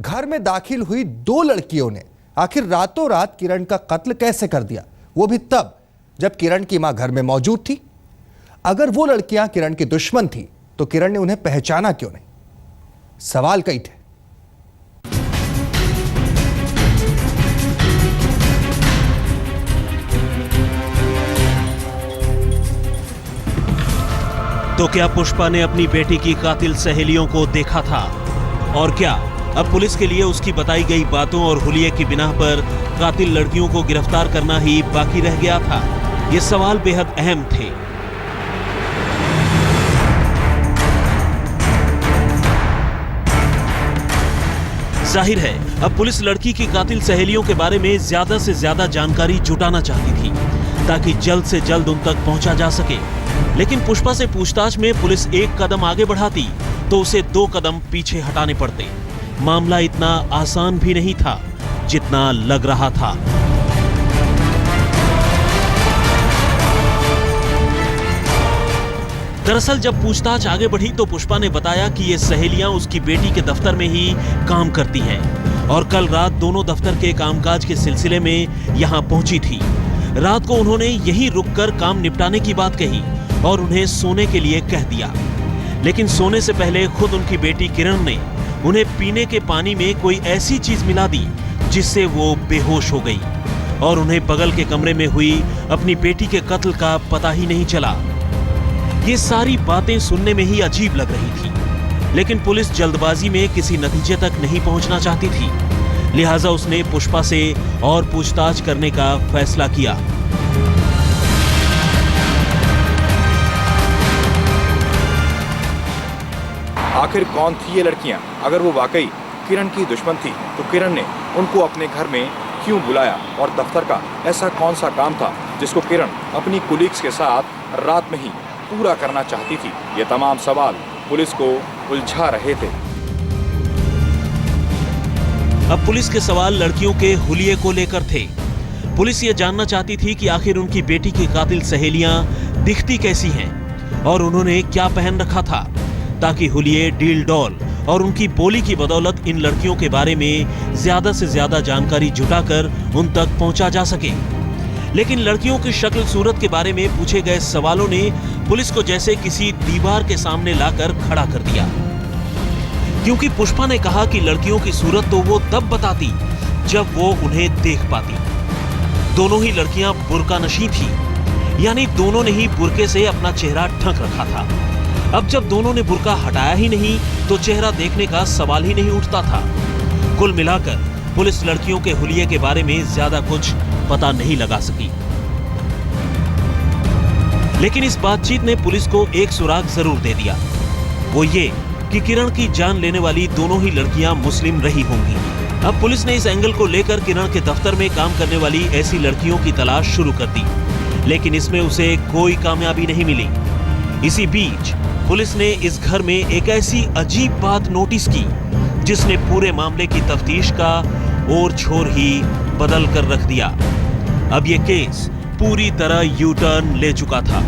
घर में दाखिल हुई 2 लड़कियों ने आखिर रातों रात किरण का कत्ल कैसे कर दिया, वो भी तब जब किरण की मां घर में मौजूद थी। अगर वो लड़कियां किरण की दुश्मन थी तो किरण ने उन्हें पहचाना क्यों नहीं? सवाल कई थे। तो क्या पुष्पा ने अपनी बेटी की कातिल सहेलियों को देखा था? और क्या अब पुलिस के लिए उसकी बताई गई बातों और हुलिये की बिना पर कातिल लड़कियों को गिरफ्तार करना ही बाकी रह गया था? ये सवाल बेहद अहम थे। जाहिर है अब पुलिस लड़की की कातिल सहेलियों के बारे में ज्यादा से ज्यादा जानकारी जुटाना चाहती थी ताकि जल्द से जल्द उन तक पहुंचा जा सके। लेकिन पुष्पा से पूछताछ में पुलिस एक कदम आगे बढ़ाती तो उसे 2 कदम पीछे हटाने पड़ते। मामला इतना आसान भी नहीं था जितना लग रहा था। दरअसल जब पूछताछ आगे बढ़ी तो पुष्पा ने बताया कि ये सहेलियां उसकी बेटी के दफ्तर में ही काम करती हैं और कल रात दोनों दफ्तर के कामकाज के सिलसिले में यहां पहुंची थी। रात को उन्होंने यहीं रुककर काम निपटाने की बात कही और उन्हें सोने के लिए कह दिया। लेकिन सोने से पहले खुद उनकी बेटी किरण ने उन्हें पीने के पानी में कोई ऐसी चीज मिला दी जिससे वो बेहोश हो गई और उन्हें बगल के कमरे में हुई अपनी बेटी के कत्ल का पता ही नहीं चला। ये सारी बातें सुनने में ही अजीब लग रही थी, लेकिन पुलिस जल्दबाजी में किसी नतीजे तक नहीं पहुंचना चाहती थी, लिहाजा उसने पुष्पा से और पूछताछ करने का फैसला किया। आखिर कौन थी ये लड़कियां? अगर वो वाकई किरण की दुश्मन थी तो किरण ने उनको अपने घर में क्यों बुलाया और दफ्तर का ऐसा कौन सा काम था जिसको किरण अपनी कुलीग्स के साथ रात में ही पूरा करना चाहती थी? ये तमाम सवाल पुलिस को उलझा रहे थे। अब पुलिस के सवाल लड़कियों के हुलिये को लेकर थे। पुलिस ये जानना चाहती थी कि आखिर उनकी बेटी की कातिल सहेलियां दिखती कैसी हैं और उन्होंने क्या पहन रखा था, ताकि हुलिये, डील डॉल और उनकी बोली की बदौलत इन लड़कियों के बारे में ज्यादा से ज्यादा जानकारी जुटाकर उन तक पहुंचा जा सके। लेकिन लड़कियों की शक्ल सूरत के बारे में पूछे गए सवालों ने पुलिस को जैसे किसी दीवार के सामने लाकर खड़ा कर दिया, क्योंकि पुष्पा ने कहा कि लड़कियों की सूरत तो वो तब बताती जब वो उन्हें देख पाती। दोनों ही लड़कियां बुर्का नशी थी, यानी दोनों ने ही बुर्के से अपना चेहरा ढक रखा था। अब जब दोनों ने बुर्का हटाया ही नहीं तो चेहरा देखने का सवाल ही नहीं उठता था। कुल मिलाकर पुलिस लड़कियों के हुलिये के बारे में ज्यादा कुछ पता नहीं लगा सकी। लेकिन इस बातचीत ने पुलिस को एक सुराग जरूर दे दिया, वो ये कि किरण की जान लेने वाली दोनों ही लड़कियां मुस्लिम रही होंगी। अब पुलिस ने इस एंगल को लेकर किरण के दफ्तर में काम करने वाली ऐसी लड़कियों की तलाश शुरू कर दी, लेकिन इसमें उसे कोई कामयाबी नहीं मिली। इसी बीच पुलिस ने इस घर में एक ऐसी अजीब बात नोटिस की जिसने पूरे मामले की तफ्तीश का ओर छोर ही बदल कर रख दिया। अब यह केस पूरी तरह यू टर्न ले चुका था।